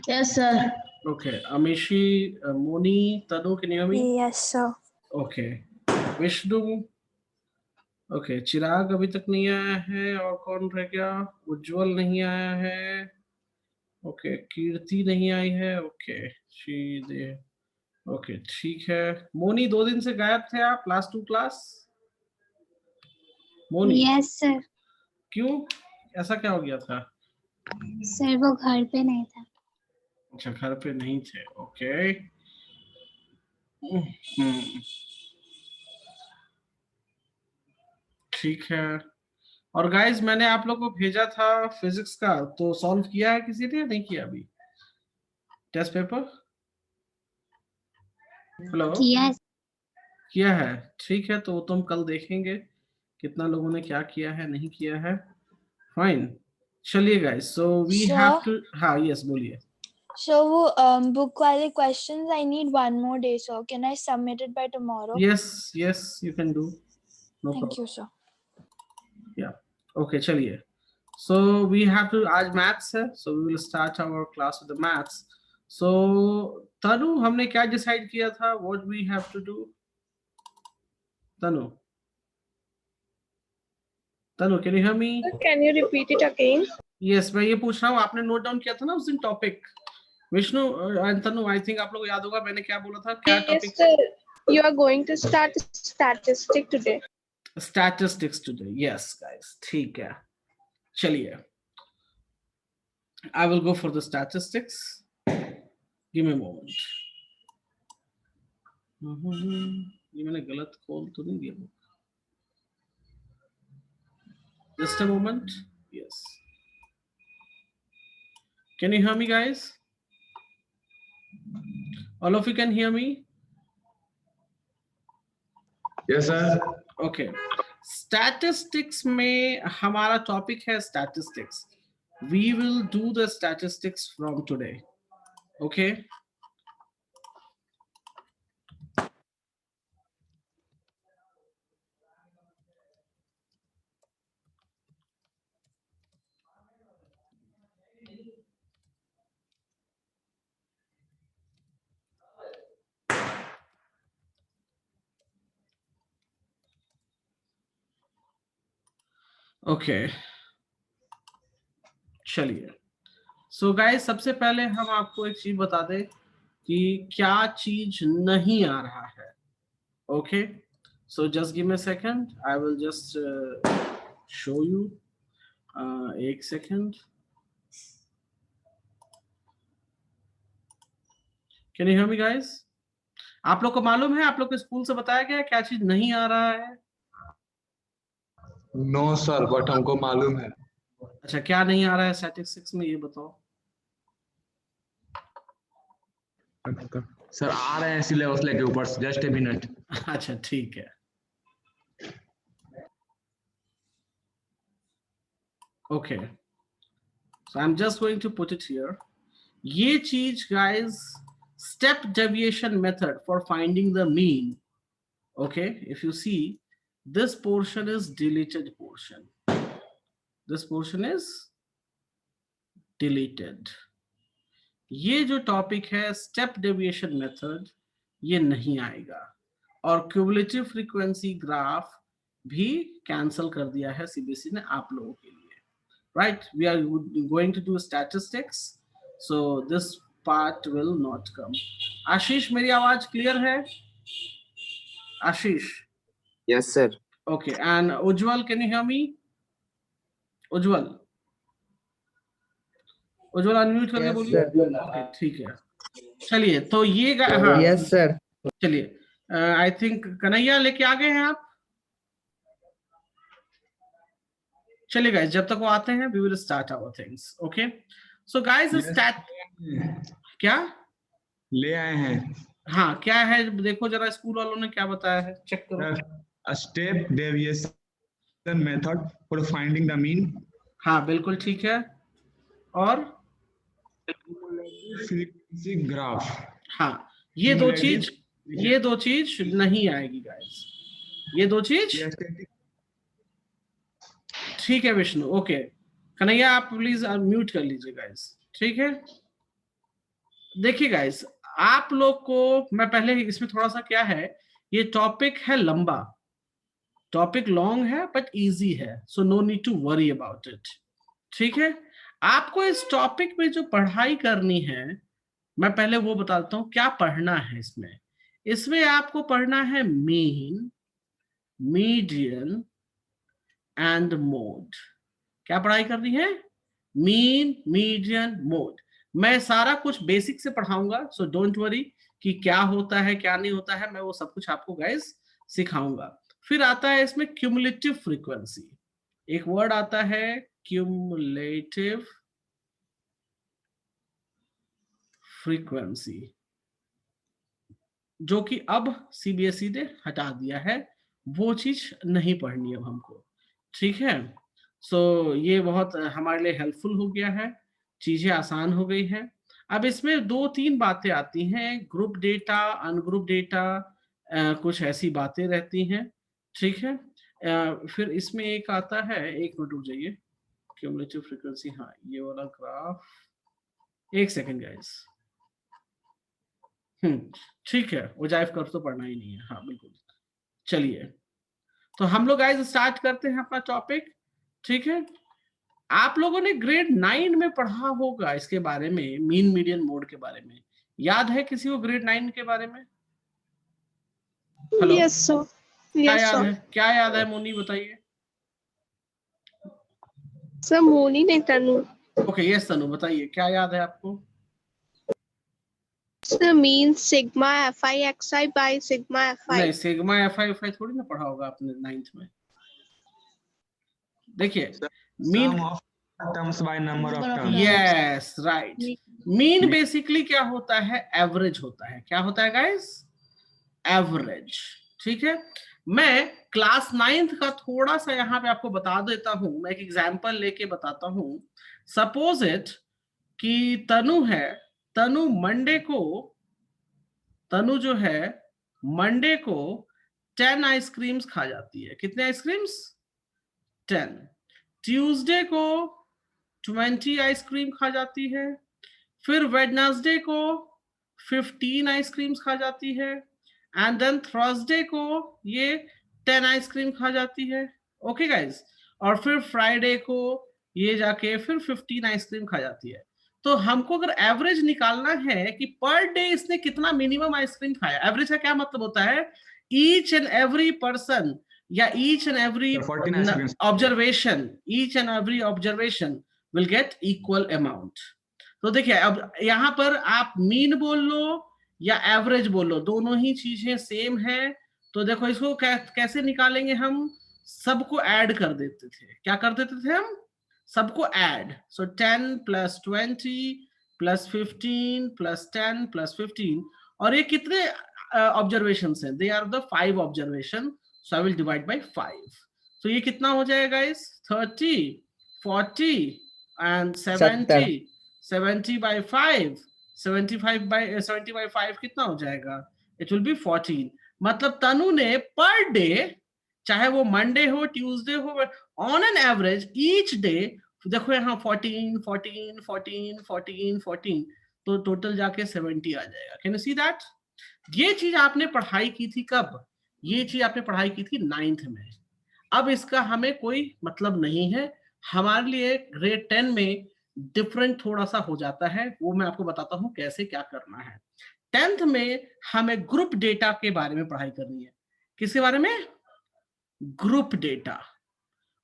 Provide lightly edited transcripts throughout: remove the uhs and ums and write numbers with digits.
Yes, sir. Okay. Amishi, Moni, Tanu, can you hear me? Yes, sir. Okay. Vishnu. Okay Chirag अभी तक नहीं आया है। और कौन रह गया? उज्जवल नहीं आया है। ओके कीर्ति नहीं आई है। ओके श्रीदेव। ओके ठीक है। मोनी 2 दिन से गायब थे आप class to class. Moni yes sir. क्यों ऐसा क्या हो गया था? सर वो घर पे नहीं था। अच्छा घर पे नहीं थे। ओके ठीक है। और गाइस मैंने आप लोगों को भेजा था फिजिक्स का, तो सॉल्व किया है किसी ने? नहीं किया अभी टेस्ट पेपर? हेलो किया है? ठीक है तो तुम कल देखेंगे कितना लोगों ने क्या किया है नहीं किया है। फाइन चलिए guys so we have to. हाँ यस बोलिए। So book वाले questions I need 1 more day, so can I submit it by tomorrow? yes you can do no Thank problem. you sir. Yeah okay चलिए so we have to आज maths है so we will start our class with the maths. So तनु हमने क्या decide किया था? what we have to do? Tanu can you hear me? Can you repeat it again? yes मैं ये पूछ रहा हूँ आपने नोट डाउन किया था ना उस दिन topic? Vishnu and Tanu I think आप लोग याद होगा मैंने क्या बोला था क्या topic? Yes, sir. You are going to start statistic today. Statistics today. Yes guys ठीक है चलिए I will go for the statistics. Give me a moment. ये मैंने गलत खोल तो नहीं दिया? Just a moment. Yes. Can you hear me guys? All of you can hear me? Yes sir. Okay. Statistics में हमारा टॉपिक है statistics. We will do the statistics from today. Okay. Okay चलिए सो गाइस सबसे पहले हम आपको एक चीज बता दें कि क्या चीज नहीं आ रहा है। Okay so just give me a second I will just show you. एक second. Can you hear me guys? आप लोग को मालूम है आप लोग को स्कूल से बताया गया क्या चीज नहीं आ रहा है? नो सर बट हमको मालूम है। अच्छा क्या नहीं आ रहा है स्टैटिस्टिक्स में ये बताओ। सर आ रहे हैं सिलेबस लेके ऊपर जस्ट ए मिनट। अच्छा ठीक है okay so I am just going to put it here. ये चीज guys step deviation method for finding the mean. Okay if you see this portion is deleted portion, this portion is deleted. ये जो topic है step deviation method ये नहीं आएगा और cumulative frequency graph भी कैंसिल कर दिया है सीबीएसई ने आप लोगों के लिए। Right we are going to do statistics so this part will not come. Ashish मेरी आवाज क्लियर है? Ashish yes sir. Okay and Ujjwal can you hear me? Ujjwal unmute करके बोलिए। ओके ठीक है चलिए तो ये हाँ यस सर। चलिए आई थिंक कन्हैया लेके आ गए हैं आप? चलिए गाइस जब तक वो आते हैं we will start our things. Okay so guys start क्या ले आए हैं? हाँ क्या है देखो जरा स्कूल वालों ने क्या बताया है चेक करो। Step deviation method for finding the mean. हाँ बिल्कुल ठीक है और फ्रीक्वेंसी ग्राफ। हाँ ये दो चीज नहीं आएगी गाइस, ये दो चीज ठीक है। विष्णु ओके कन्हैया आप प्लीज म्यूट कर लीजिए गाइस ठीक है। देखिए गाइस, आप लोग को मैं पहले ही इसमें थोड़ा सा क्या है, ये टॉपिक है लंबा, टॉपिक लॉन्ग है बट इजी है, so no need to worry about it. ठीक है, आपको इस टॉपिक में जो पढ़ाई करनी है, मैं पहले वो बताता हूं क्या पढ़ना है इसमें। इसमें आपको पढ़ना है मीन, मीडियन एंड मोड। क्या पढ़ाई करनी है? Mean, median, mode. मैं सारा कुछ बेसिक से पढ़ाऊंगा, सो डोंट वरी कि क्या होता है क्या नहीं होता है, मैं वो सब कुछ आपको गाइस सिखाऊंगा। फिर आता है इसमें क्यूमुलेटिव फ्रीक्वेंसी, एक वर्ड आता है क्यूमुलेटिव फ्रीक्वेंसी, जो कि अब सीबीएसई ने हटा दिया है, वो चीज नहीं पढ़नी है हमको। ठीक है, सो ये बहुत हमारे लिए हेल्पफुल हो गया है, चीजें आसान हो गई है। अब इसमें दो तीन बातें आती हैं, ग्रुप डेटा, अनग्रुप डेटा, कुछ ऐसी बातें रहती हैं। ठीक है, फिर इसमें एक आता है, एक मिनट रुक जाइए, क्यूमुलेटिव फ्रीक्वेंसी, हाँ ये वाला ग्राफ, एक सेकेंड गाइस। ठीक है, उजाइफ कर तो पढ़ना ही नहीं है, हाँ बिल्कुल। चलिए, तो हम लोग गाइस स्टार्ट करते हैं अपना टॉपिक। ठीक है, आप लोगों ने ग्रेड 9 में पढ़ा होगा इसके बारे में, मीन मीडियन मोड के बारे में। याद है किसी को ग्रेड 9 के बारे में? Hello, Yes, sir. क्या Yes, याद sir. है, क्या याद है मोनी, बताइए। Sir, Moni नहीं तनु. ओके, यस तनु, बताइए क्या याद है आपको? Sir, means sigma fi xi by sigma नहीं, fi. सिग्मा एफ आई थोड़ी ना पढ़ा होगा आपने 9th में। देखिए, mean, Sum of terms by number of terms. Yes right, mean basically क्या होता है? एवरेज होता है। क्या होता है गाइस? एवरेज। ठीक है, मैं क्लास 9th का थोड़ा सा यहाँ पे आपको बता देता हूं, मैं एक एग्जांपल लेके बताता हूं। सपोज इट कि तनु है, तनु मंडे को, तनु जो है मंडे को 10 आइसक्रीम्स खा जाती है। कितने आइसक्रीम्स? 10। ट्यूसडे को 20 आइसक्रीम खा जाती है। फिर वेडनेसडे को 15 आइसक्रीम्स खा जाती है। एंड देन थर्सडे को ये 10 आइसक्रीम खा जाती है। ओके गाइज, और फिर फ्राइडे को ये जाके फिर 15 आइसक्रीम खा जाती है। तो हमको अगर एवरेज निकालना है कि पर डे इसने कितना मिनिमम आइसक्रीम खाया, एवरेज का क्या मतलब होता है? ईच एंड एवरी पर्सन या each and every 14 ice creams. Observation, each and every observation will get equal amount. तो देखिए, अब यहाँ पर आप मीन बोल लो या एवरेज बोल लो, दोनों ही चीजें सेम है। तो देखो इसको कैसे निकालेंगे हम? सबको ऐड कर देते थे। क्या कर देते थे हम? सबको add. So 10 plus 20 plus 15 plus 10 plus 15, और ये कितने ऑब्जर्वेशन हैं? They are the 5 observation, so I will divide by 5। तो ये कितना हो जाएगा गाइस? 30, 40 एंड 70। 70 by 5, 75 by 5 कितना हो जाएगा? It will be 14। मतलब तनु ने पर डे, चाहे वो मंडे हो ट्यूसडे हो, on an average each day, देखो यहाँ 14 14 14 14 14, तो टोटल जाके 70 आ जाएगा। Can you see that? ये चीज आपने पढ़ाई की थी कब? ये चीज आपने पढ़ाई की थी 9th में। अब इसका हमें कोई मतलब नहीं है, हमारे लिए ग्रेड 10 में डिफरेंट थोड़ा सा हो जाता है, वो मैं आपको बताता हूं कैसे क्या करना है। 10th में हमें ग्रुप डेटा के बारे में पढ़ाई करनी है। किसके बारे में? Group data.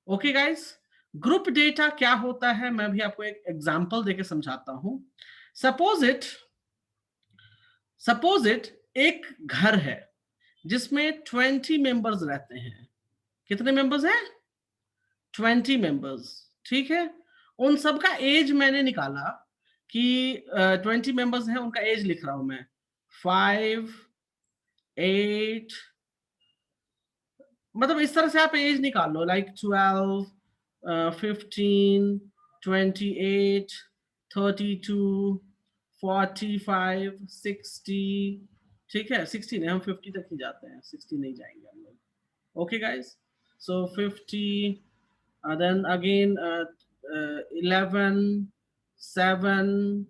Okay guys, group data क्या होता है मैं भी आपको एक एग्जांपल देके समझाता हूं। सपोज इट एक घर है जिसमें 20 मेंबर्स रहते हैं। कितने मेंबर्स हैं? 20 मेंबर्स। ठीक है, उन सबका एज मैंने निकाला कि 20 मेंबर्स हैं, उनका एज लिख रहा हूं मैं, 5, 8, मतलब इस तरह से आप एज निकाल लो, लाइक 12, 15, 28, 32, 45, 60। ठीक है, 60 नहीं, हम 50 तक ही जाते हैं, 60 नहीं जाएंगे हम लोग। ओके गाइस, सो 50, then again 11, 7,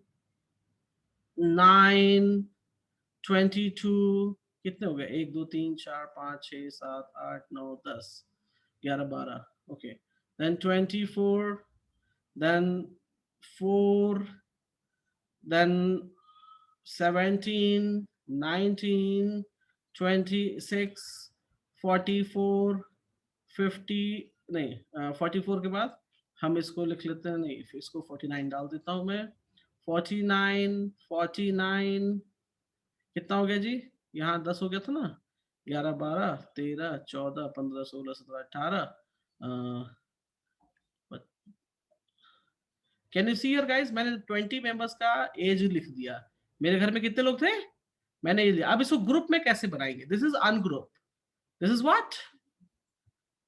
9, 22, कितने हो गए? 1 2 3 4 5 6 7 8 9 10 11 12, ओके। देन 24, देन 4, देन 17, 19, 26, 44, 50, नहीं 44 के बाद हम इसको लिख लेते हैं, नहीं फिर इसको 49 डाल देता हूं मैं। 49, 49 कितना हो गया जी? यहाँ 10 हो गया था ना, 11 12 13 14 15 16 17 18। Can you see here guys, मैंने 20 मेंबर्स का एज लिख दिया। मेरे घर में कितने लोग थे, मैंने ये लिया। अब इसको ग्रुप में कैसे बनाएंगे? This is ungroup, this is what,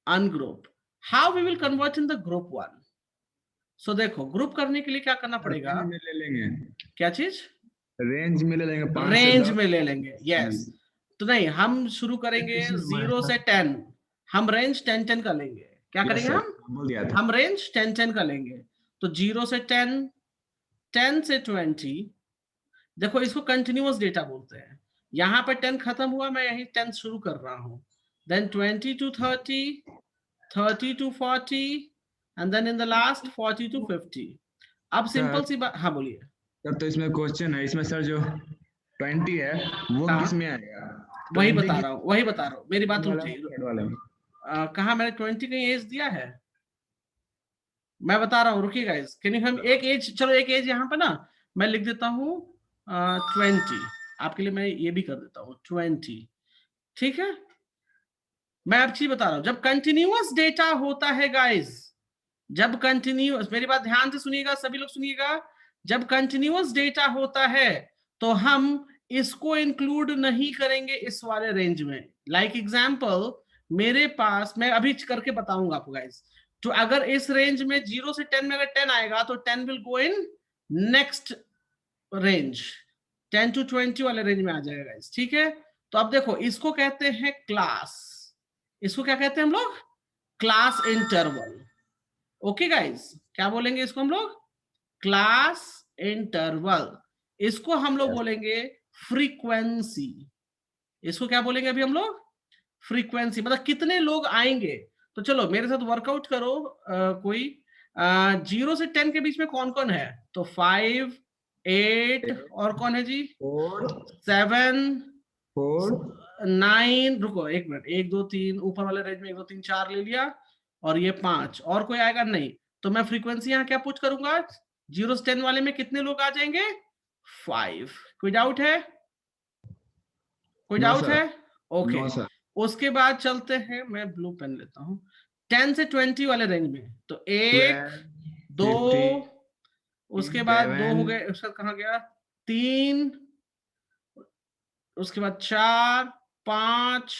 ungroup. How we will convert in the group one? So देखो, ग्रुप करने के लिए क्या करना पड़ेगा? रेंज में ले लेंगे, क्या चीज? रेंज में ले लेंगे, 5 से रेंज 10। में ले लेंगे, यस। तो नहीं, हम शुरू करेंगे 0 से 10, हम रेंज 10 10 का लेंगे। क्या करेंगे हम? बोल दिया था। हम रेंज 10 10 का लेंगे। तो 0 से 10, 10 से 20, देखो इसको कंटिन्यूअस डेटा बोलते हैं। यहाँ पे 10 खत्म हुआ, मैं यही 10 शुरू कर रहा हूँ। Then 20 to 30, 30 to 40, and then in the last 40 to 50। अब सिंपल सी बात, हाँ बोलिए। सर तो इसमें क्वेश्चन है, इसमें सर जो 20 है वो हाँ। किस में आएगा? वही 20 बता रहा हूँ, वही बता रहा हूँ, मेरी बात वाला रुक में, थर्ड वाले में। कहा मैंने 20 का एज दिया है? मैं बता रहा हूँ, रुकिए गाइस। कैन यू हम एक एज, चलो एक एज यहाँ पे ना मैं लिख देता हूँ 20, आपके लिए मैं ये भी कर देता हूँ 20, ठीक है। मैं अब चीज बता रहा हूँ, जब कंटिन्यूअस डेटा होता है गाइस, जब कंटिन्यूअस, मेरी बात ध्यान से सुनिएगा, सभी लोग सुनिएगा, जब कंटिन्यूअस डेटा होता है तो हम इसको इंक्लूड नहीं करेंगे इस वाले रेंज में। लाइक एग्जांपल, मेरे पास, मैं अभी करके बताऊंगा आपको गाइस, तो अगर इस रेंज में 0 से 10 में अगर 10 आएगा तो 10 will go in next range, 10 to 20 वाले रेंज में आ जाएगा गाइस, ठीक है। तो अब देखो, इसको कहते हैं क्लास, इसको क्या कहते हैं हम लोग? Class interval. ओके गाइस, क्या बोलेंगे इसको हम लोग? Class interval. इसको हम लोग बोलेंगे फ्रीक्वेंसी। इसको क्या बोलेंगे अभी हम लोग? फ्रीक्वेंसी, मतलब कितने लोग आएंगे। तो चलो मेरे साथ वर्कआउट करो, कोई 0 से 10 के बीच में कौन कौन है? तो 5, 8, और कौन है जी? 4, 7, 4, 9, रुको एक मिनट, 1 2 3, ऊपर वाले रेंज में 1 2 3 4 ले लिया, और ये 5, और कोई आएगा नहीं। तो मैं फ्रीक्वेंसी यहाँ क्या पुट करूंगा? 0 से 10 वाले में कितने लोग आ जाएंगे? 5। कोई डाउट है? कोई डाउट है? ओके, उसके बाद चलते हैं, मैं ब्लू पेन लेता हूँ, 10 से 20 वाले रेंज में। तो 1 2, उसके बाद 2 हो गए, उसका कहाँ गया? 3, उसके बाद 4 5।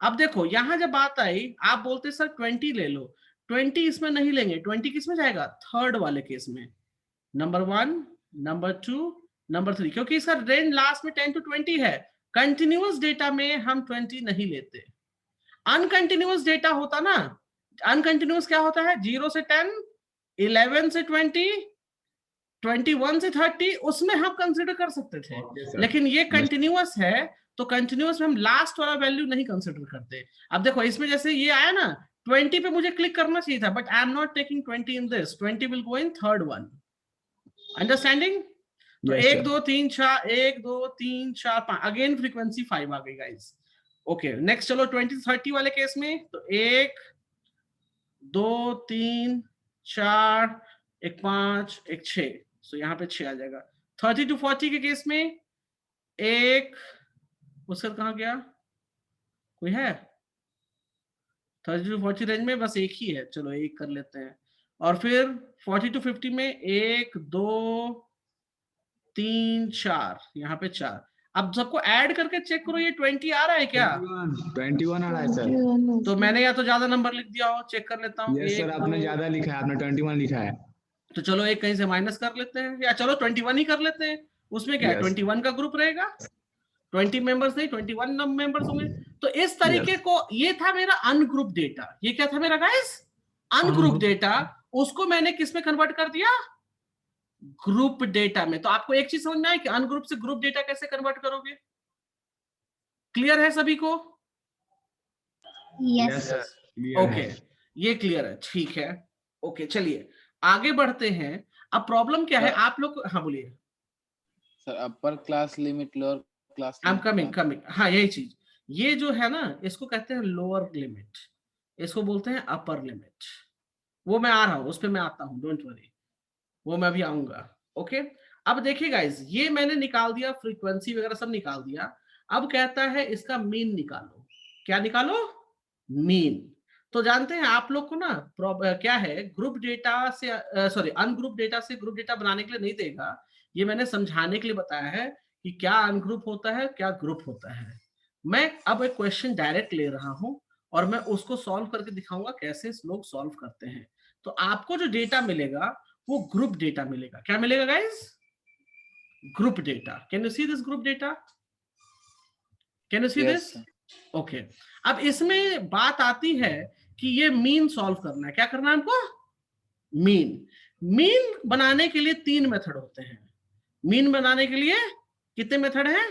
अब देखो यहां जब बात आई, आप बोलते सर 20 ले लो, 20 इसमें नहीं लेंगे। 20 किस में जाएगा? थर्ड वाले केस में, नंबर 1, नंबर 2, नंबर 3, क्योंकि इसका रेंज लास्ट में 10 to 20 है। कंटिन्यूअस डेटा में हम 20 नहीं लेते। अनकंटिन्यूअस डेटा होता ना, अनकंटिन्यूअस क्या होता है? 0 से 10, 11 से 20, 21 से 30, उसमें हम कंसिडर कर सकते थे। लेकिन ये कंटिन्यूअस है, तो कंटिन्यूअस में हम लास्ट वाला वैल्यू नहीं कंसिडर करते। अब देखो इसमें जैसे ये आया ना, 20 पे मुझे क्लिक करना चाहिए था, but I am not taking 20 in this, 20 will go in third one. Understanding? तो 1 2 3 4, 1 2 3 4 5, अगेन फ्रीक्वेंसी 5 आ गई गाइस। ओके, नेक्स्ट चलो 20 30 वाले केस में। तो 1 2 3 4, एक 5, एक 6, सो यहाँ पे 6 आ जाएगा। 30 to 40 के केस में एक, उसका कहाँ गया? कोई है? 30 to 40 रेंज में बस एक ही है, चलो एक कर लेते हैं। और फिर 40 to 50 में 1 2 3 4, यहाँ पे 4। अब सबको ऐड करके चेक करो, ये 20 आ रहा है क्या? 21 आ रहा है सर। तो मैंने या तो ज्यादा नंबर लिख दिया हो, चेक कर लेता हूँ। यस सर, आपने ज्यादा लिखा है, आपने 21 लिखा है। तो चलो एक कहीं से माइनस कर लेते हैं, या चलो 21 ही कर लेते हैं। उसमें क्या है? 21 का ग्रुप रहेगा, 20 मेंबर्स नहीं, 21 मेंबर्स होंगे। तो इस तरीके को, ये था मेरा अनग्रुप डेटा। ये क्या था मेरा गाइस? Ungroup data. उसको मैंने किस में कन्वर्ट कर दिया? ग्रुप डेटा में। तो आपको एक चीज समझ में आए कि अनग्रुप से ग्रुप डेटा कैसे कन्वर्ट करोगे? क्लियर है सभी को? Yes. Yes, sir. Clear okay, है. ये क्लियर है, ठीक है। ओके, चलिए आगे बढ़ते हैं। अब प्रॉब्लम क्या है, सर, आप लोग, हाँ बोलिए। Sir upper class limit lower class I am limit coming coming, हाँ यही चीज। ये जो है ना, इसको कहते हैं लोअर लिमिट, इसको बोलते हैं अपर लिमिट। वो मैं आ रहा हूं, उस पर मैं आता हूं, डोंट वरी, वो मैं भी आऊंगा। ओके, अब देखिए गाइस, ये मैंने निकाल दिया, फ्रीक्वेंसी वगैरह सब निकाल दिया। अब कहता है इसका मीन निकालो। क्या निकालो? मीन। तो जानते हैं आप लोग को ना, क्या है, ग्रुप डेटा से, सॉरी, अनग्रुप डेटा से ग्रुप डेटा बनाने के लिए नहीं देगा। ये मैंने समझाने के लिए बताया है कि क्या अनग्रुप होता है, क्या ग्रुप होता है। मैं अब एक क्वेश्चन डायरेक्ट ले रहा हूं और मैं उसको सॉल्व करके दिखाऊंगा कैसे लोग सॉल्व करते हैं। तो आपको जो डेटा मिलेगा वो ग्रुप डेटा मिलेगा। क्या मिलेगा guys? Group data. Can you see this group data? Can you see yes this? Okay, अब इसमें बात आती है कि ये मीन सॉल्व करना है। क्या करना है हमको? मीन। मीन बनाने के लिए तीन मेथड होते हैं। मीन बनाने के लिए कितने मेथड हैं?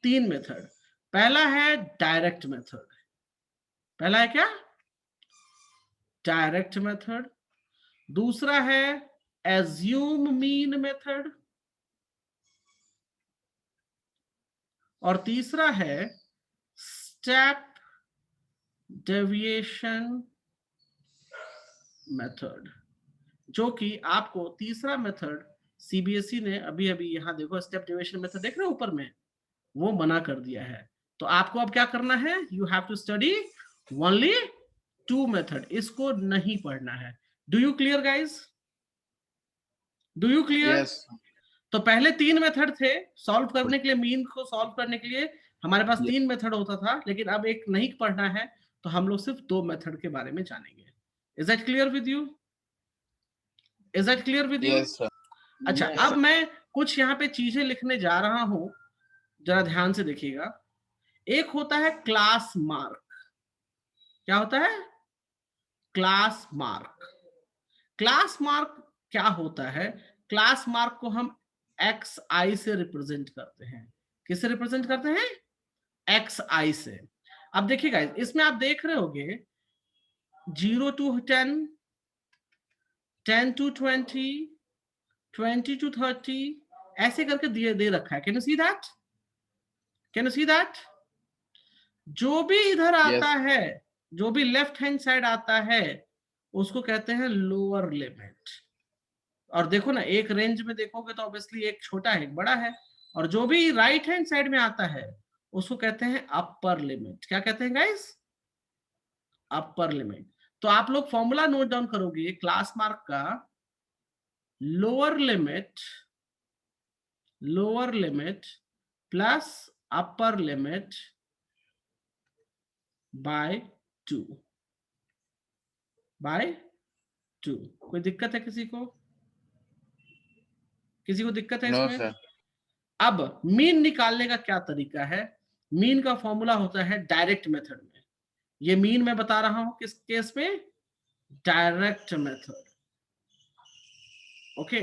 तीन मेथड। पहला है डायरेक्ट मेथड। पहला है क्या? Direct method. दूसरा है एज्यूम मीन मेथड। और तीसरा है स्टेप डेविएशन मेथड, जो कि आपको तीसरा मेथड सीबीएसई ने अभी अभी, यहां देखो स्टेप डेविएशन मेथड देख रहे हो ऊपर में, वो मना कर दिया है। तो आपको अब क्या करना है? You have to study only two method, इसको नहीं पढ़ना है। Do you clear guys? Do you clear? Yes तो पहले तीन मेथड थे सॉल्व करने के लिए, मीन को सॉल्व करने के लिए हमारे पास तीन मेथड होता था, लेकिन अब एक नहीं पढ़ना है, तो हम लोग सिर्फ दो मेथड के बारे में जानेंगे। Is that clear with you? Is that clear with you? Yes sir अच्छा, अब मैं कुछ यहाँ पे चीजें लिखने जा रहा हूं, जरा ध्यान से देखिएगा। एक होता है क्लास मार्क। क्या होता है? Class mark. क्लास मार्क क्या होता है? क्लास मार्क को हम एक्स आई से रिप्रेजेंट करते हैं। किससे रिप्रेजेंट करते हैं? एक्स आई से। अब देखिएगा, इसमें आप देख रहे होगे 0 to 10, 10 to 20, 20 to 30, ऐसे करके दिए दे रखा है। Can you see that? Can you see that? जो भी इधर आता Yes. है, जो भी लेफ्ट हैंड साइड आता है, उसको कहते हैं लोअर लिमिट। और देखो ना, एक रेंज में देखोगे तो ऑब्वियसली एक छोटा है एक बड़ा है, और जो भी राइट हैंड साइड में आता है उसको कहते हैं अपर लिमिट। क्या कहते हैं गाइस? Upper limit. तो आप लोग फॉर्मूला नोट डाउन करोगे क्लास मार्क का। Lower limit plus upper limit by 2, by 2। कोई दिक्कत है किसी को? किसी को दिक्कत है No इसमें? sir. अब मीन निकालने का क्या तरीका है? मीन का फॉर्मूला होता है डायरेक्ट मेथड में। ये मीन मैं बता रहा हूं किस केस में? Direct method. Okay,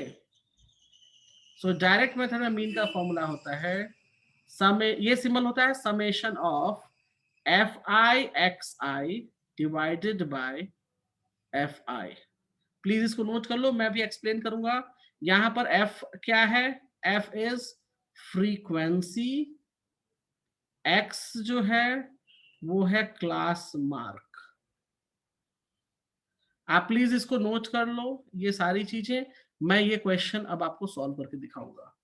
so direct method में मीन का फॉर्मूला होता है ये सिंबल होता है summation of F I x I divided by F I. Please इसको नोट कर लो, मैं भी एक्सप्लेन करूंगा। यहां पर एफ क्या है? एफ इज फ्रीक्वेंसी, एक्स जो है वो है क्लास मार्क। आप प्लीज इसको नोट कर लो, ये सारी चीजें। मैं ये क्वेश्चन अब आपको सॉल्व करके दिखाऊंगा।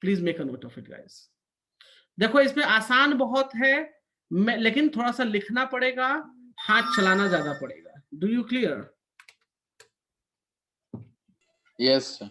Please make a note of it guys. देखो, इसमें आसान बहुत है, लेकिन थोड़ा सा लिखना पड़ेगा, हाथ चलाना ज्यादा पड़ेगा। Do you clear? Yes sir.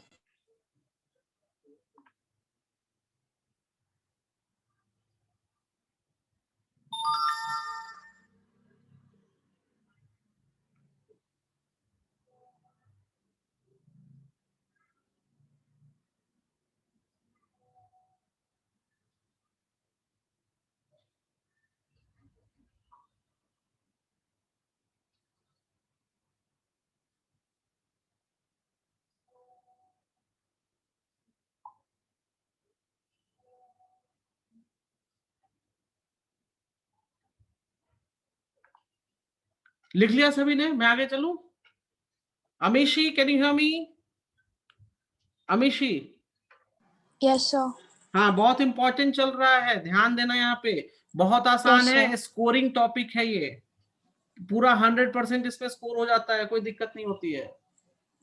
लिख लिया सभी ने? मैं आगे चलूं? Amishi, can you hear me? Amishi, Yes, sir. हाँ बहुत इंपॉर्टेंट चल रहा है, ध्यान देना यहाँ पे। बहुत आसान Yes, है, sir. स्कोरिंग टॉपिक है ये, पूरा 100% इसमें स्कोर हो जाता है, कोई दिक्कत नहीं होती है।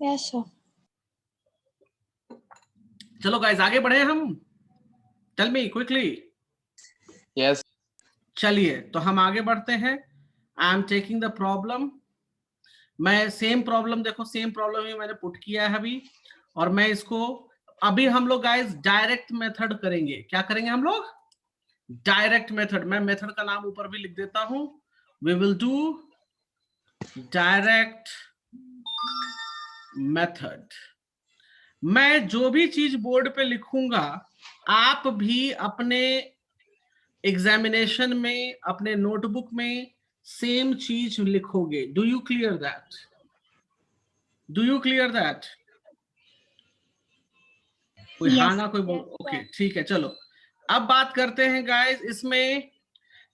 Yes, sir. चलो गाइस आगे बढ़े हम। Tell me quickly. Yes. चलिए तो हम आगे बढ़ते हैं। I am taking the problem. मैं सेम प्रॉब्लम, देखो सेम प्रॉब्लम ही मैंने पुट किया है अभी, और मैं इसको अभी हम लोग गाइस डायरेक्ट मेथड करेंगे। क्या करेंगे हम लोग? Direct method. मैं मेथड का नाम ऊपर भी लिख देता हूं। We will do direct method. मैं जो भी चीज बोर्ड पे लिखूंगा आप भी अपने एग्जामिनेशन में, अपने नोटबुक में सेम चीज लिखोगे। Do you clear that? Do you clear that? कोई Yes. हाँ ना कोई बोल। ओके ठीक है, चलो अब बात करते हैं गाइस। इसमें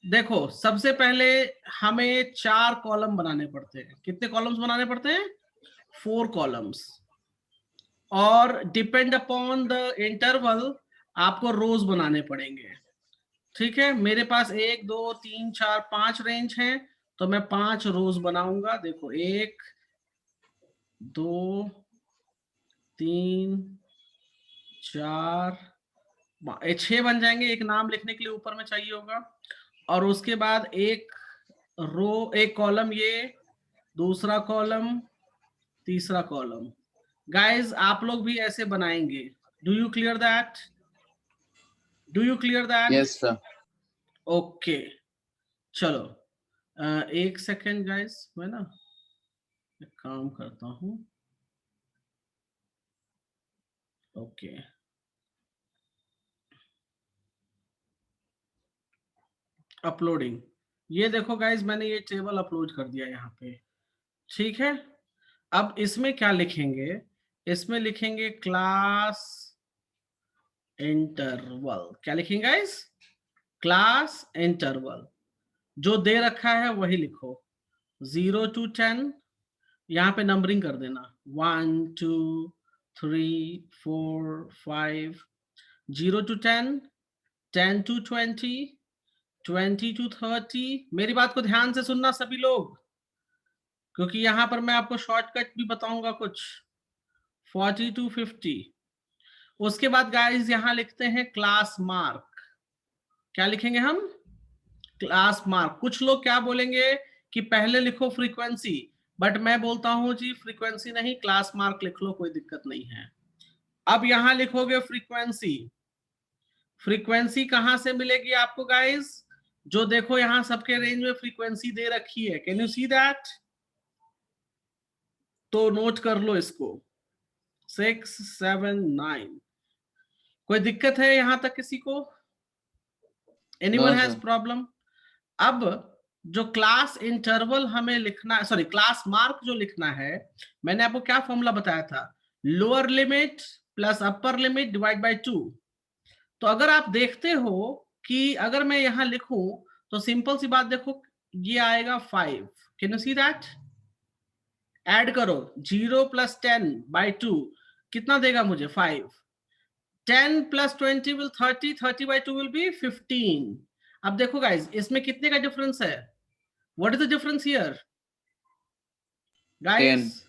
देखो सबसे पहले हमें 4 कॉलम बनाने पड़ते हैं। कितने कॉलम्स बनाने पड़ते हैं? 4 कॉलम्स। और डिपेंड अपॉन द इंटरवल आपको रोज बनाने पड़ेंगे। ठीक है, मेरे पास 1 2 3 4 5 रेंज हैं, तो मैं 5 रोज बनाऊंगा। देखो 1 2 3 4 6 बन जाएंगे, एक नाम लिखने के लिए ऊपर में चाहिए होगा। और उसके बाद एक रो, एक कॉलम, ये दूसरा कॉलम, तीसरा कॉलम। गाइस आप लोग भी ऐसे बनाएंगे। Do you clear that? Do you clear that? Yes, sir. Okay चलो एक सेकेंड गाइस, मैं ना एक काम करता हूं। Okay uploading. ये देखो गाइस मैंने ये टेबल अपलोड कर दिया यहाँ पे। ठीक है, अब इसमें क्या लिखेंगे? इसमें लिखेंगे क्लास इंटरवल। क्या लिखेंगे गाइस? Class interval. जो दे रखा है वही लिखो। 0 to 10, यहाँ पे नंबरिंग कर देना। 1 2 3 4 5। 0 to 10, 10 to 20, 20 to 30। मेरी बात को ध्यान से सुनना सभी लोग, क्योंकि यहां पर मैं आपको शॉर्टकट भी बताऊंगा कुछ। 40 to 50। उसके बाद गाइस यहां लिखते हैं क्लास मार्क। क्या लिखेंगे हम? Class mark. कुछ लोग क्या बोलेंगे कि पहले लिखो फ्रीक्वेंसी, बट मैं बोलता हूं जी फ्रीक्वेंसी नहीं, क्लास मार्क लिख लो, कोई दिक्कत नहीं है। अब यहां लिखोगे फ्रीक्वेंसी। फ्रीक्वेंसी कहां से मिलेगी आपको गाइस? जो देखो यहां सबके रेंज में फ्रीक्वेंसी दे रखी है। Can you see that? तो नोट कर लो इसको। 6 7 9। कोई दिक्कत है यहां तक किसी को? Anyone No, has sir. Problem? अब जो क्लास इंटरवल हमें लिखना है, सॉरी क्लास मार्क जो लिखना है, मैंने आपको क्या फॉर्मूला बताया था? Lower limit plus upper limit divide by 2। तो अगर आप देखते हो कि अगर मैं यहां लिखूं तो सिंपल सी बात देखो, ये आएगा 5। Can you see that? Add करो 0 प्लस 10 बाय 2 कितना देगा मुझे? 5। 10 plus 20 will 30, 30 by 2 will be 15। अब देखो गाइस इसमें कितने का डिफरेंस है? What is the difference here guys?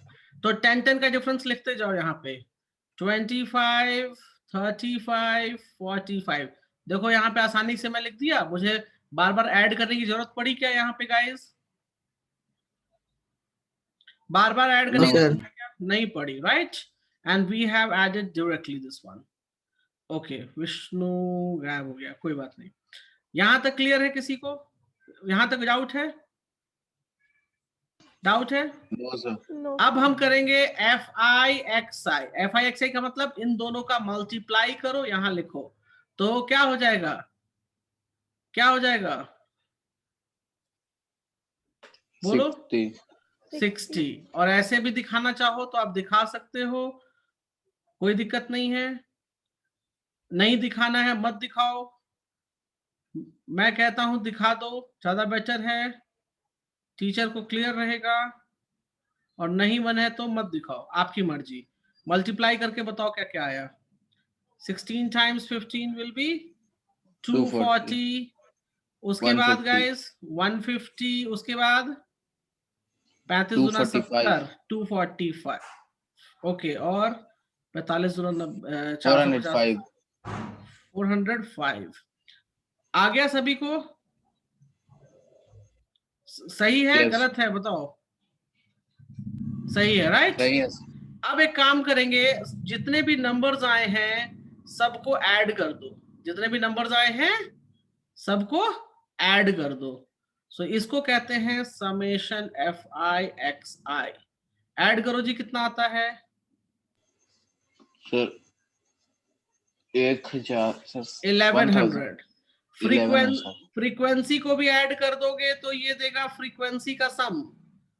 तो 10 10 का डिफरेंस लिखते जाओ यहाँ पे। 25 35 45। देखो यहाँ पे आसानी से मैं लिख दिया, मुझे बार बार ऐड करने की जरूरत पड़ी क्या यहाँ पे गाइस? बार बार ऐड करने की जरूरत नहीं पड़ी, right? And we have added directly this one. Okay Vishnu गायब हो गया, कोई बात नहीं। यहां तक क्लियर है किसी को? यहां तक डाउट है? डाउट है? No, sir. No. अब हम करेंगे FIXI। FIXI का मतलब इन दोनों का मल्टीप्लाई करो, यहां लिखो। तो क्या हो जाएगा? क्या हो जाएगा? बोलो। 60. 60। और ऐसे भी दिखाना चाहो तो आप दिखा सकते हो, कोई दिक्कत नहीं है। नहीं दिखाना है मत दिखाओ, मैं कहता हूं दिखा दो, ज्यादा बेटर है। टीचर को क्लियर रहेगा, और नहीं मन है तो मत दिखाओ, आपकी मर्जी। मल्टीप्लाई करके बताओ क्या क्या आया। 16 times 15 will be 240, उसके बाद 150, गाइस 150, उसके बाद 35 गुना 70 245, ओके, और 45 गुना 450 405। आ गया सभी को? सही है? Yes. गलत है बताओ? सही है, राइट? सही है। अब एक काम करेंगे, जितने भी नंबर्स आए हैं सबको ऐड कर दो। जितने भी नंबर्स आए हैं सबको ऐड कर दो। सो इसको कहते हैं समेशन FI/XI। ऐड करो जी, कितना आता है? Sir 1000 sir 1100। 1100 फ्रीक्वेंसी को भी ऐड कर दोगे तो ये देगा फ्रीक्वेंसी का सम।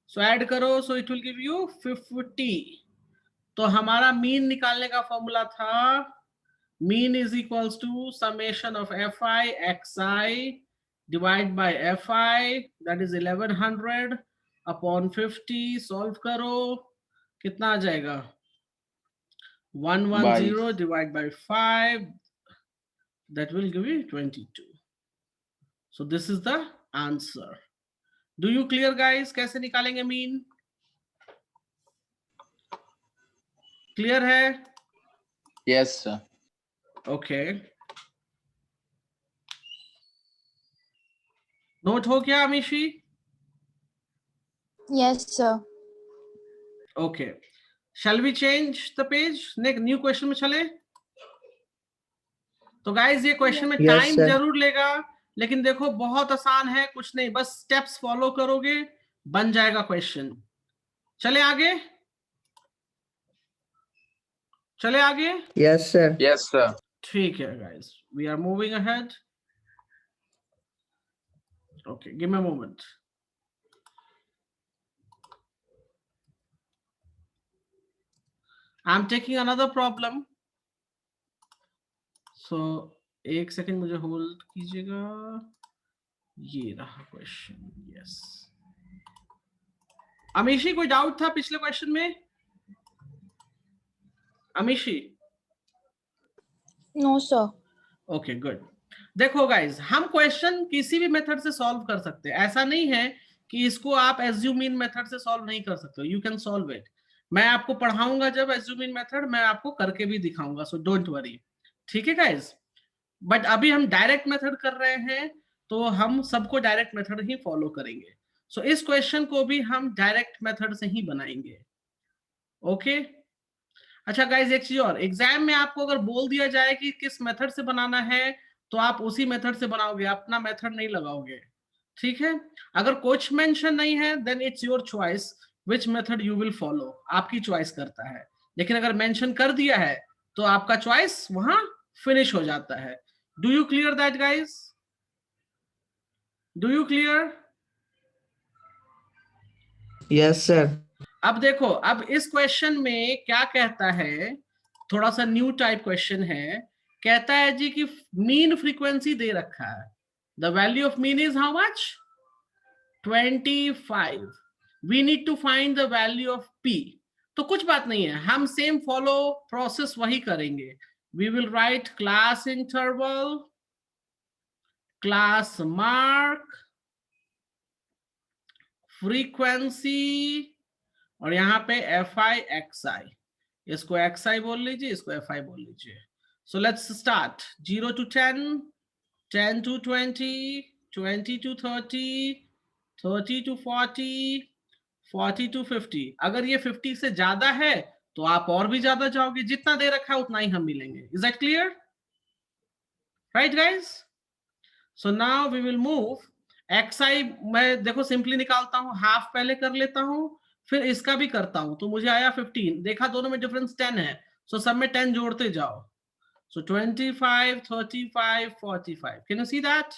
सो ऐड करो, so it will give you 50। तो हमारा मीन निकालने का फॉर्मूला था, mean is equals to summation of FI/XI divide by FI, that is 1100 upon 50। Solve करो, कितना आ जाएगा? 110 divide by 5, that will give you 22. So this is the answer. Do you clear guys? कैसे निकालेंगे mean? Clear है? Yes sir. Okay. Note हो क्या Amishi? Yes, sir. Okay. Shall we change the page? Next new question में चले? तो guys ये question में टाइम जरूर लेगा, लेकिन देखो बहुत आसान है, कुछ नहीं, बस स्टेप्स फॉलो करोगे बन जाएगा क्वेश्चन। चले आगे? चले आगे? Yes sir. Yes sir. ठीक है guys, we are moving ahead. Okay, give me a moment. I am taking another problem, so एक सेकंड मुझे होल्ड कीजिएगा। ये रहा क्वेश्चन, यस। अमीशी कोई डाउट था पिछले क्वेश्चन में? Amishi? No, sir. Okay good. देखो गाइज, हम क्वेश्चन किसी भी मेथड से सॉल्व कर सकते हैं, ऐसा नहीं है कि इसको आप एज्यूमिन मेथड से सॉल्व नहीं कर सकते हो, यू कैन सॉल्व इट। मैं आपको पढ़ाऊंगा जब एज्यूमिन मेथड, मैं आपको करके भी दिखाऊंगा, सो डोंट वरी, ठीक है गाइज? बट अभी हम डायरेक्ट मेथड कर रहे हैं, तो हम सबको डायरेक्ट मेथड ही फॉलो करेंगे। सो इस क्वेश्चन को भी हम डायरेक्ट मेथड से ही बनाएंगे, ओके? अच्छा गाइज, एक चीज और, एग्जाम में आपको अगर बोल दिया जाए कि किस मेथड से बनाना है तो आप उसी मेथड से बनाओगे, अपना मेथड नहीं लगाओगे, ठीक है? अगर कुछ मेंशन नहीं है then it's your choice which method you will follow, आपकी चॉइस करता है। लेकिन अगर मेंशन कर दिया है तो आपका चॉइस वहां फिनिश हो जाता है। Do you clear that guys? Do you clear? Yes sir. अब देखो, अब इस क्वेश्चन में क्या कहता है, थोड़ा सा न्यू टाइप क्वेश्चन है। कहता है जी कि मीन फ्रीक्वेंसी दे रखा है, the value of mean is how much? 25। We need to find the value of पी। तो कुछ बात नहीं है, हम सेम फॉलो प्रोसेस वही करेंगे। We will write class interval, class mark, frequency, और यहाँ पे FI/XI, इसको XI बोल लीजिए, इसको FI बोल लीजिए। So let's start. 0 to 10, 10 to 20, 20 to 30, 30 to 40, 40 to 50। अगर ये 50 से ज्यादा है तो आप और भी ज्यादा जाओगे, जितना दे रखा है उतना ही हम मिलेंगे। Is that clear? Right guys? So now we will move. XI मैं देखो सिंपली निकालता हूं, हाफ पहले कर लेता हूं, फिर इसका भी करता हूं, तो मुझे आया 15। देखा दोनों में डिफरेंस 10 है, सो सब में 10 जोड़ते जाओ। सो 25, 35, 45। Can you see that?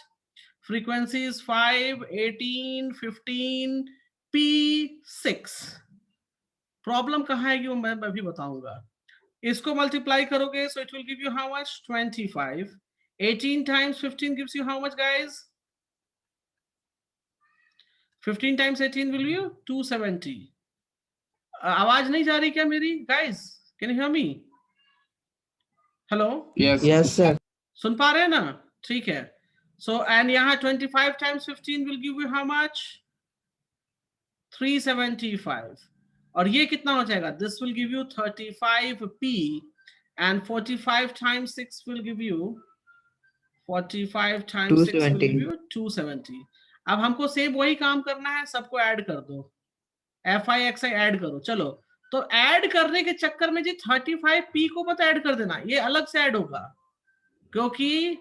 Frequency is 5, 18, 15, P6। Problem कहाँ है वो मैं भी बताऊंगा। इसको मल्टीप्लाई करोगे सो it will give you how much? 25। 18 times 15 gives you how much guys? 15 times 18 will be 270. आवाज नहीं जा रही क्या मेरी? Guys, can you hear me? Hello? Yes. Yes, sir. सुन पा रहे हैं ना? ठीक है. So and यहाँ 25 times 15 will give you how much? 375. और ये कितना हो जाएगा? This will give you 35p and 45 times 6 will give you 45 times 6 will give 270. you 270. अब हमको सेम वही काम करना है, सबको ऐड कर दो, FI ऐड करो. चलो तो ऐड करने के चक्कर में जी 35p को मत ऐड कर देना, ये अलग से ऐड होगा, क्योंकि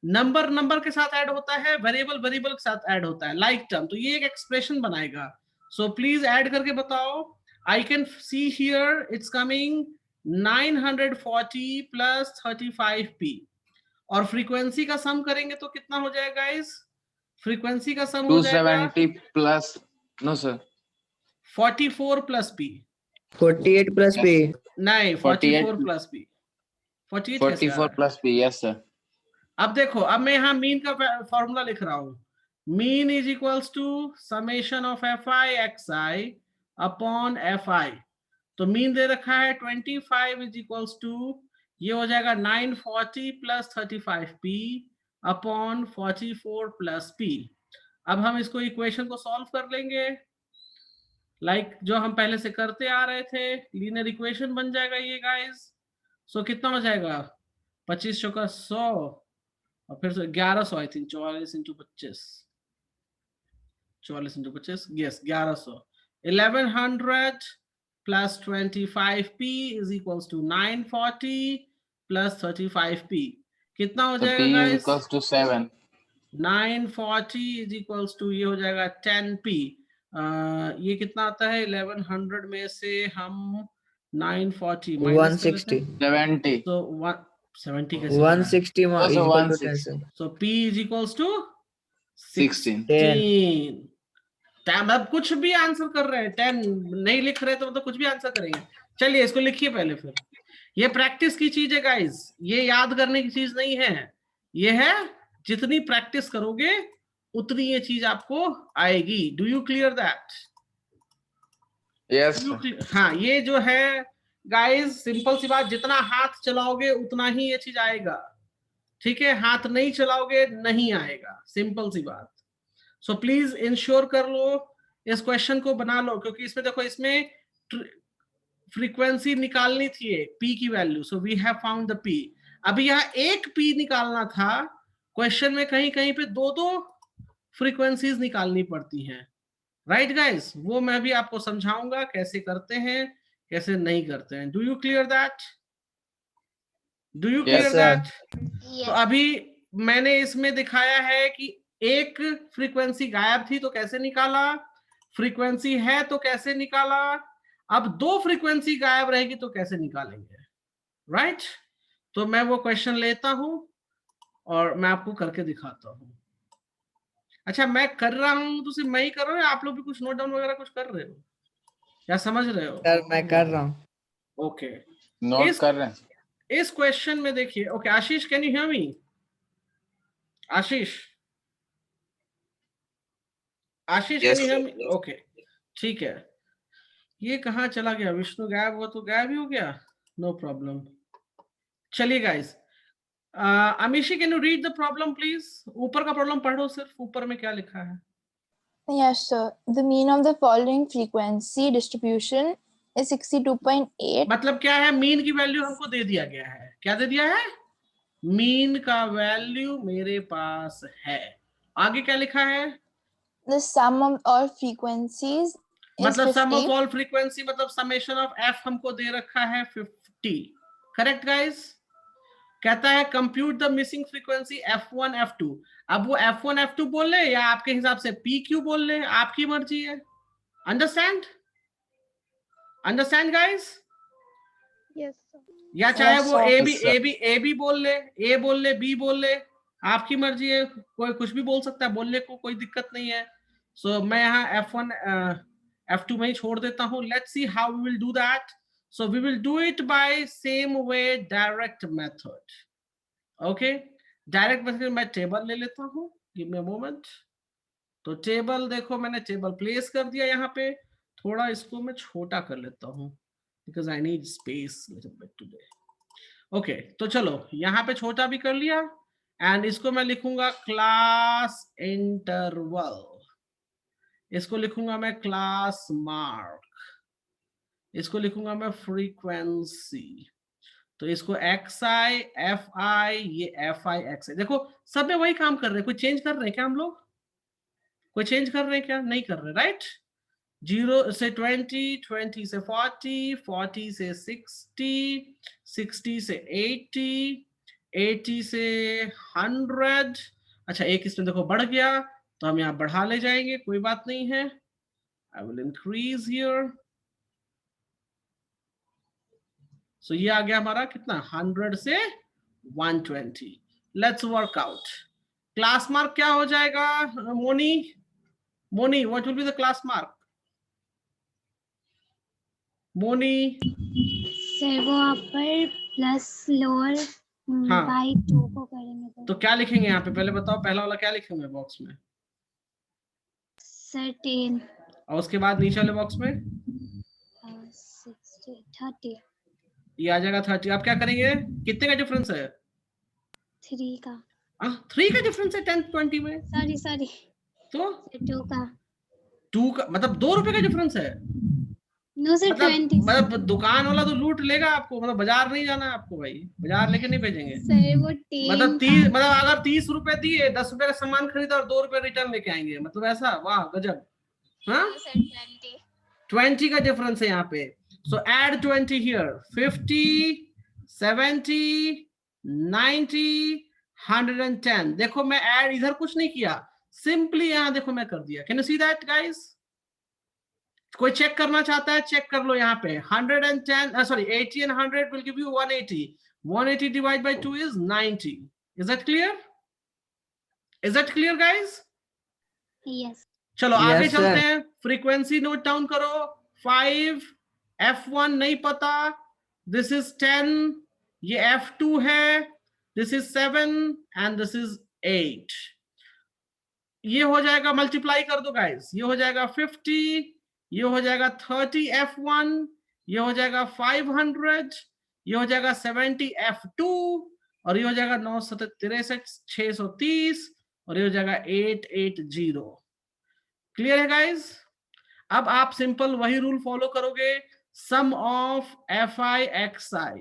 नंबर के साथ ऐड होता है, वेरिएबल के साथ ऐड होता है, लाइक टर्म. तो ये एक एक्सप्रेशन बनाएगा. सो प्लीज ऐड करके बताओ. I can see here it's coming 940 plus 35p. और फ्रीक्वेंसी का सम करेंगे तो कितना हो जाएगा गाइस? फ्रीक्वेंसी का सम हो जाएगा 270 plus, no sir, 44 plus p. 48 plus P. नहीं, 48 44 प्लस p. 48 कैसे आ रहा 44 है? plus P, yes sir. अब देखो, अब मैं यहाँ मीन का फॉर्मूला लिख रहा हूँ. Mean is equals to summation of fi xi upon fi. तो मीन दे रखा है 25 इज इक्वल्स टू, ये हो जाएगा 940 plus 35p upon 44 plus p. अब हम इसको इक्वेशन को सॉल्व कर लेंगे, लाइक जो हम पहले से करते आ रहे थे. लीनियर इक्वेशन बन जाएगा ये गाइस. सो कितना हो जाएगा? 25 का 100 और फिर 1100, I think 44 into 25, 44 into 25, yes 1100. 1100 plus 25p is equals to 940 plus 35p. कितना हो So जाएगा P is गाइस? equals to 7. 940 is equals to, ये हो जाएगा 10p. ये कितना आता है? 1100 में से हम 940 माइनस कर लेते 160. हैं. 70. तो 170 कैसे बना है? 160 Also is equal to 10, 160. sir. So P is equals to 16. 16. अब कुछ भी आंसर कर रहे हैं, 10 नहीं लिख रहे तो मतलब कुछ भी आंसर करेंगे. चलिए इसको लिखिए पहले, फिर ये प्रैक्टिस की चीज है गाइस, ये याद करने की चीज नहीं है. ये है जितनी प्रैक्टिस करोगे उतनी ये चीज आपको आएगी. Do you clear that? Yes sir. हाँ, ये जो है गाइस सिंपल सी बात, जितना हाथ चलाओगे उतना ही ये चीज आएगा. ठीक है, हाथ नहीं चलाओगे नहीं आएगा, सिंपल सी बात. सो प्लीज इंश्योर कर लो, इस क्वेश्चन को बना लो, क्योंकि इसमें देखो, इसमें फ्रीक्वेंसी निकालनी थी p की वैल्यू. So we have found the p. अभी यहाँ एक p निकालना था, क्वेश्चन में कहीं कहीं पे दो फ्रीक्वेंसीज निकालनी पड़ती हैं. राइट गाइस, वो मैं भी आपको समझाऊंगा कैसे करते हैं कैसे नहीं करते हैं. Do you clear that? Do you clear sir. That? तो अभी मैंने इसमें दिखाया है कि एक फ्रीक्वेंसी गायब थी तो कैसे निकाला, फ्रीक्वेंसी है तो कैसे निकाला, अब दो फ्रीक्वेंसी गायब रहेगी तो कैसे निकालेंगे. राइट? तो मैं वो क्वेश्चन लेता हूं और मैं आपको करके दिखाता हूं. अच्छा, मैं कर रहा हूं तो सिर्फ मैं ही कर रहा हूं या आप लोग भी कुछ नोट डाउन वगैरह कुछ कर रहे हो या समझ रहे हो? सर मैं कर रहा हूँ. ओके. नोट कर रहे हैं. इस क्वेश्चन में देखिए. Okay Ashish, can you hear me? Ashish, Ashish can you hear me? Okay ठीक है. ये कहाँ चला गया? विष्णु गायब हुआ तो गायब ही हो गया. No problem. चलिए guys, Amishi can you read the problem please? ऊपर का प्रॉब्लम पढ़ो, सिर्फ ऊपर में क्या लिखा है. Yes, sir. The mean of the following frequency distribution is 62.8. मतलब क्या है? मीन की वैल्यू हमको दे दिया गया है. क्या दे दिया है? मीन का वैल्यू मेरे पास है. आगे क्या लिखा है? The sum of all frequencies is मतलब सम 50. ऑफ ऑल फ्रीक्वेंसी, मतलब समेशन ऑफ एफ हमको दे रखा है 50. Correct guys? कहता है compute the missing frequency f1 f2. अब वो f1 f2 बोल ले या आपके हिसाब से pq बोल ले, आपकी मर्जी है. Understand? Understand guys? Yes, sir. या चाहे Yes, वो sir. a b बोल ले, a बोल ले, b बोल ले, आपकी मर्जी है. कोई कुछ भी बोल सकता है, बोलने को कोई दिक्कत नहीं है. सो मैं यहाँ f1 f2 में ही छोड़ देता हूँ. Let's see how we will do that. So we will do it by same way, direct method. Okay, direct method में टेबल ले लेता हूँ. Give me a moment. तो टेबल देखो, मैंने टेबल प्लेस कर दिया यहाँ पे। थोड़ा इसको मैं छोटा कर लेता हूँ because I need space little bit today. Okay, तो चलो यहाँ पे छोटा भी कर लिया एंड इसको मैं लिखूंगा क्लास इंटरवल, इसको लिखूंगा मैं क्लास मार्क, इसको लिखूंगा मैं फ्रीक्वेंसी। तो इसको XI FI, ये FI XI। देखो सब में वही काम कर रहे हैं, कोई चेंज कर रहे हैं क्या हम लोग? कोई चेंज कर रहे हैं क्या? नहीं कर रहे, राइट। 0 से 20, 20 से 40, 40 से 60, 60 से 80, 80 से 100। अच्छा, एक इसमें देखो बढ़ गया तो हम यहाँ बढ़ा ले जाएंगे, कोई बात नहीं है। I will increase here. So ये आ गया हमारा कितना, 100 से 120। Let's work out. Class mark क्या हो जाएगा Moni? Moni, what will be the class mark? Moni sir वो अपर प्लस लोअर हाँ। बाई 2 को करेंगे तो क्या लिखेंगे यहाँ पे, पहले बताओ, पहला वाला क्या लिखेंगे बॉक्स में? सर 10 और उसके बाद नीचे वाले बॉक्स में 60 30 ये आ जाएगा 30। आप क्या करेंगे, कितने का डिफरेंस है? 3 का 3 का डिफरेंस है 10 20 में। सॉरी तो सर 2 का 2 का मतलब 2 रुपए का डिफरेंस है। नो सर 20 मतलब दुकान वाला तो लूट लेगा आपको, मतलब बाजार नहीं जाना है आपको भाई, बाजार लेके नहीं भेजेंगे। सर वो 10 मतलब 30, मतलब अगर 30 रुपए दिए 10 रुपए का सामान खरीदा और 2 रुपए रिटर्न लेके आएंगे, मतलब ऐसा, वाह गजब। हाँ, सर 20 20 का डिफरेंस है यहाँ पे। सो एड 20 हियर। 50 70 90 110। देखो मैं ऐड इधर कुछ नहीं किया, सिंपली यहाँ देखो मैं कर दिया। Can you see that guys? कोई चेक करना चाहता है चेक कर लो यहाँ पे। 110 sorry 80 and 100 will give you 180. 180 divided by 2 is 90. Is that clear? Is that clear guys? Yes चलो आगे Yes, sir. चलते हैं। फ्रीक्वेंसी नोट डाउन करो। 5 F1 नहीं पता, दिस इज 10, ये F2 है, this is 7 and this is 8। ये हो जाएगा, मल्टीप्लाई कर दो गाइस, ये हो जाएगा 50, ये हो जाएगा 30 F1, ये हो जाएगा 500, ये हो जाएगा 70 F2 और ये हो जाएगा 963 630 और ये हो जाएगा 880। क्लियर है गाइस? अब आप सिंपल वही रूल फॉलो करोगे, सम ऑफ FI XI।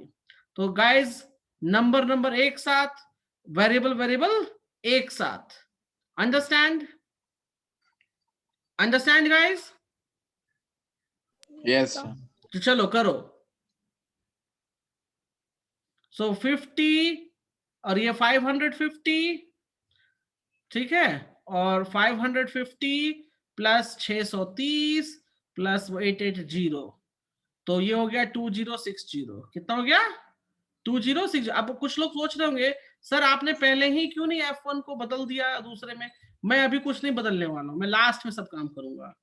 तो गाइस नंबर एक साथ, वेरिएबल एक साथ। Understand guys? Yes, sir. तो चलो करो। सो 50 और ये 550, ठीक है, और 550 प्लस 630 प्लस 880, तो ये हो गया 2060। कितना हो गया? 2060। अब कुछ लोग सोच रहे होंगे सर आपने पहले ही क्यों नहीं F1 को बदल दिया दूसरे में? मैं अभी कुछ नहीं बदलने वाला हूं, मैं लास्ट में सब काम करूंगा।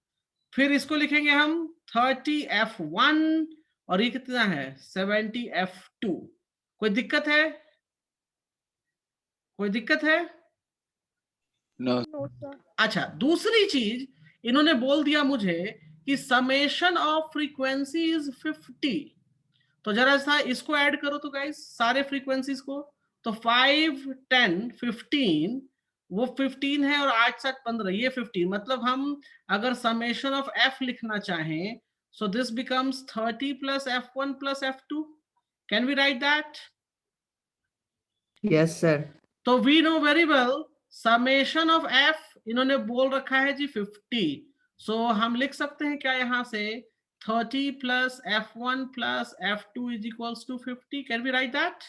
फिर इसको लिखेंगे हम 30 F1 और ये कितना है 70 F2। कोई दिक्कत है? कोई दिक्कत है? No. No, sir. अच्छा, दूसरी चीज इन्होंने बोल दिया मुझे कि समेशन ऑफ फ्रीक्वेंसी इज 50। तो जरा सा इसको ऐड करो तो गाइस, सारे फ्रीक्वेंसीज को। तो 5 10 15, वो 15 है और 8 7 15, ये 15। मतलब हम अगर समेशन ऑफ f लिखना चाहें, so this becomes 30 plus F1 plus F2। Can we write that? Yes, sir. तो we know very well summation of f इन्होंने बोल रखा है जी 50। सो हम लिख सकते हैं क्या यहाँ से, 30 plus F1 plus F2 is equals to 50। Can we write that?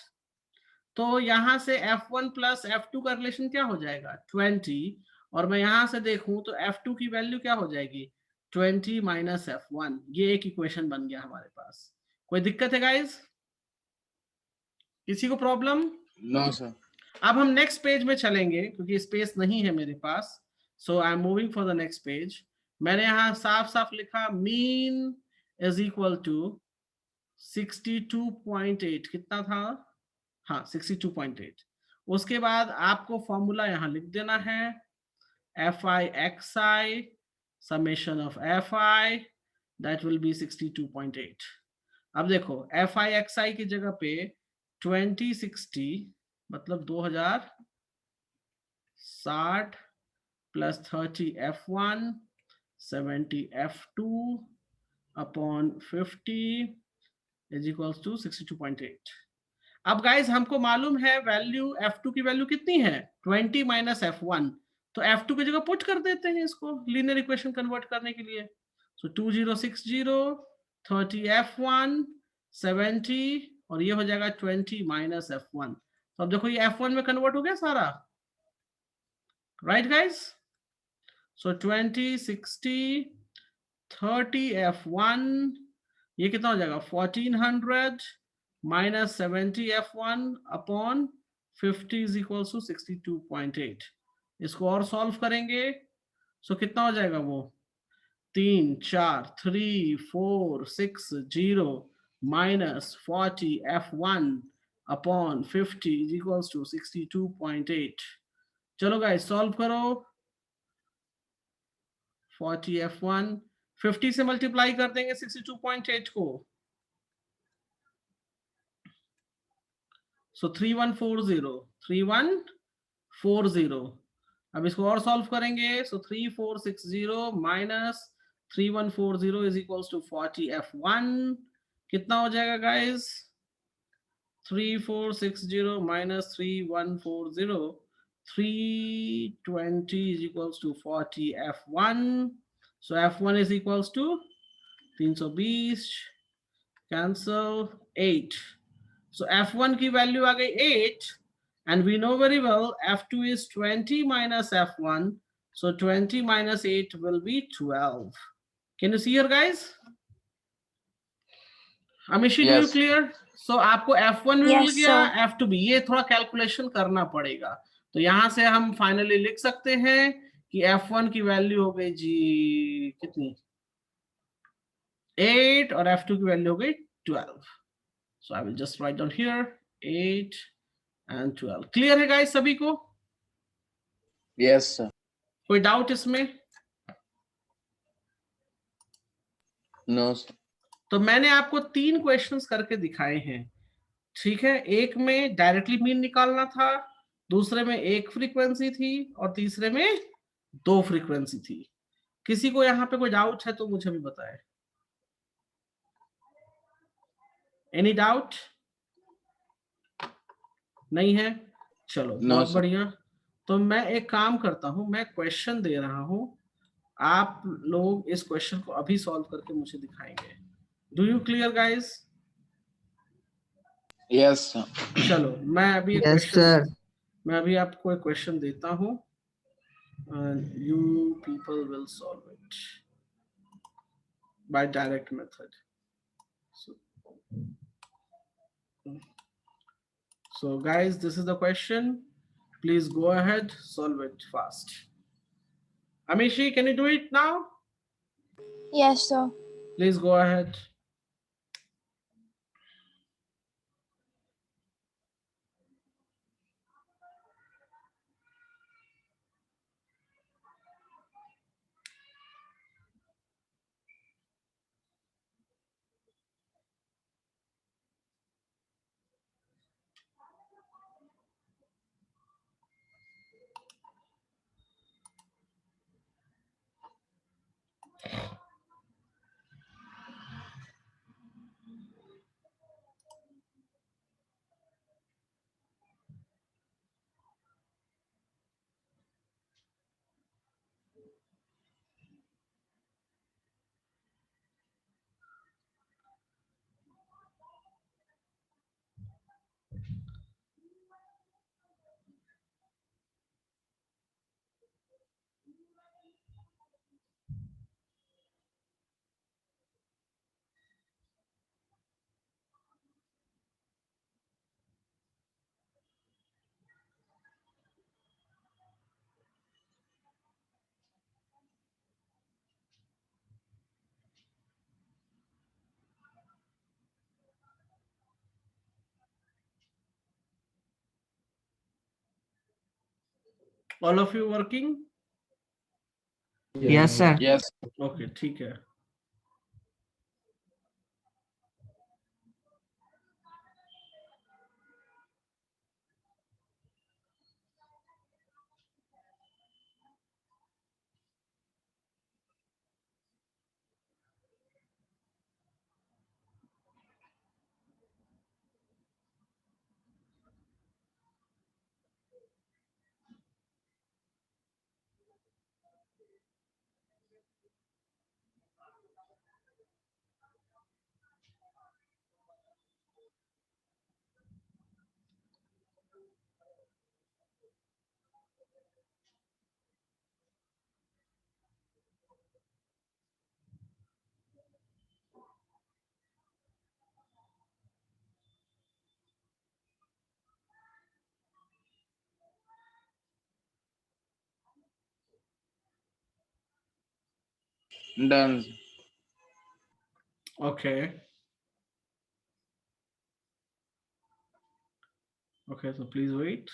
तो यहाँ से F1 प्लस F2 का रिलेशन क्या हो जाएगा 20, और मैं यहाँ से देखूं तो F2 की वैल्यू क्या हो जाएगी 20 माइनस F1। ये एक इक्वेशन बन गया हमारे पास। कोई दिक्कत है गाइस? किसी को प्रॉब्लम? No, sir. अब हम नेक्स्ट पेज में चलेंगे क्योंकि स्पेस नहीं है मेरे पास। So I am moving for the next page. मैंने यहाँ साफ साफ लिखा मीन इज इक्वल टू 62.8। कितना था? हाँ 62.8। उसके बाद आपको फॉर्मूला यहाँ लिख देना है, FI summation of FI, that will be 62.8. अब देखो FI की जगह पे 2060 मतलब 2060 plus 30 F1 70 F2 upon 50 is equals to 62.8. अब गाइस हमको मालूम है वैल्यू F2 की वैल्यू कितनी है 20 माइनस F1, तो F2 की जगह पुट कर देते हैं इसको लीनियर इक्वेशन कन्वर्ट करने के लिए। सो 2060 30 F1 70 और ये हो जाएगा 20 माइनस F1। तो अब देखो ये F1 में कन्वर्ट हो गया सारा, राइट गाइस। सो 2060 30 F1 ये कितना हो जाएगा 1400 minus 70 F1 upon 50 is equals to 62.8। इसको और सॉल्व करेंगे सो कितना हो जाएगा वो 3 4 3 4 6 0 minus 40 F1 upon 50 is equals to 62.8। चलो गाइस सॉल्व करो। 40 F1 50 से मल्टीप्लाई कर देंगे 62.8 को, सो 3140। अब इसको और सॉल्व करेंगे so 3460 minus 3140 is equals to 40 F1 कितना हो जाएगा guys 3460 minus 3140 320 is equals to 40 F1, so F1 is equals to 320 cancel 8, so F1 की वैल्यू आ गई 8 and we know very well F2 is 20 minus F1, so 20 minus 8 will be 12। Can you see here guys? Amishi, do you Yes. clear? So आपको F1 भी Yes, मिल गया sir. F2 भी, ये थोड़ा calculation करना पड़ेगा। तो यहां से हम फाइनली लिख सकते हैं कि F1 की वैल्यू हो गई जी कितनी 8 और F2 की वैल्यू हो गई 12। So I will just write down here 8 and 12। Clear है गाइस सभी को? Yes, sir. कोई डाउट इसमें? No, sir. तो मैंने आपको 3 क्वेश्चंस करके दिखाए हैं, ठीक है। एक में डायरेक्टली मीन निकालना था, दूसरे में एक फ्रीक्वेंसी थी और तीसरे में 2 फ्रीक्वेंसी थी। किसी को यहाँ पे कोई डाउट है तो मुझे भी बताएं। Any doubt? नहीं है? चलो No, बहुत sir. बढ़िया। तो मैं एक काम करता हूं, मैं क्वेश्चन दे रहा हूं, आप लोग इस क्वेश्चन को अभी सॉल्व करके मुझे दिखाएंगे। Do you clear guys? Yes, sir. चलो मैं अभी एक Yes, sir. मैं अभी आपको एक क्वेश्चन देता हूं and you people will solve it by direct method। So guys, this is the question, please go ahead, solve it fast। Amishi, can you do it now? Yes, sir. Please go ahead। All of you working? Yes, sir. Yes. Okay ठीक है. Done. Okay. Okay, so please wait.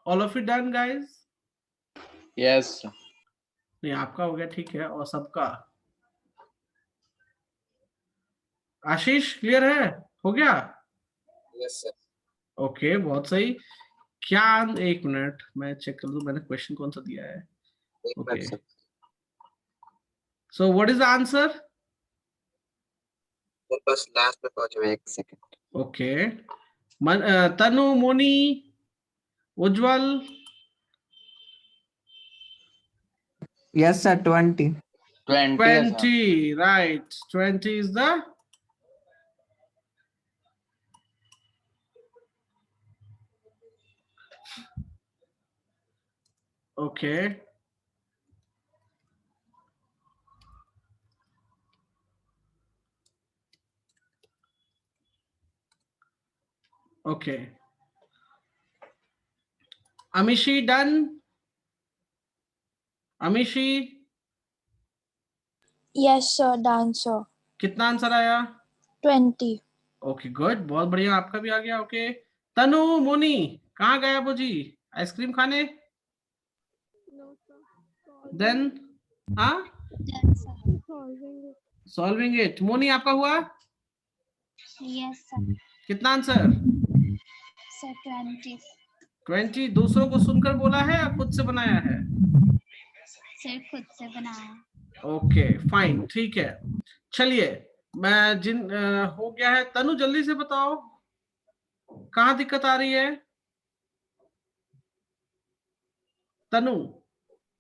All of you done, guys? Yes. नहीं, आपका हो गया ठीक है, और सबका? आशीष क्लियर है? हो गया? Yes, sir. ओके, बहुत सही. क्या, एक मिनट मैं चेक कर लूं मैंने क्वेश्चन कौन सा दिया है. एक okay, minute, sir. So what is the answer? Sir, बस लास्ट में पहुंचे हुए, एक सेकंड. ओके, तनु, मोनी, उज्जवल. Yes, sir. 20. 20 है sir. 20, right. 20 is the okay. Okay. Amishi done? Amishi, Yes, sir. Done, sir. कितना आंसर आया? 20. ओके गुड, बहुत बढ़िया, आपका भी आ गया. ओके, तनु, मोनी कहाँ गए अबू जी? आइसक्रीम खाने? No, sir. देन हाँ, Done, sir. Solving it. Solving it. Moni आपका हुआ? Yes, sir. कितना आंसर? Sir, 20. 20. दूसरों को सुनकर बोला है या खुद से बनाया है? Sir, खुद से बनाया. ओके फाइन, ठीक है. चलिए, मैं हो गया है. तनु जल्दी से बताओ कहाँ दिक्कत आ रही है? तनु,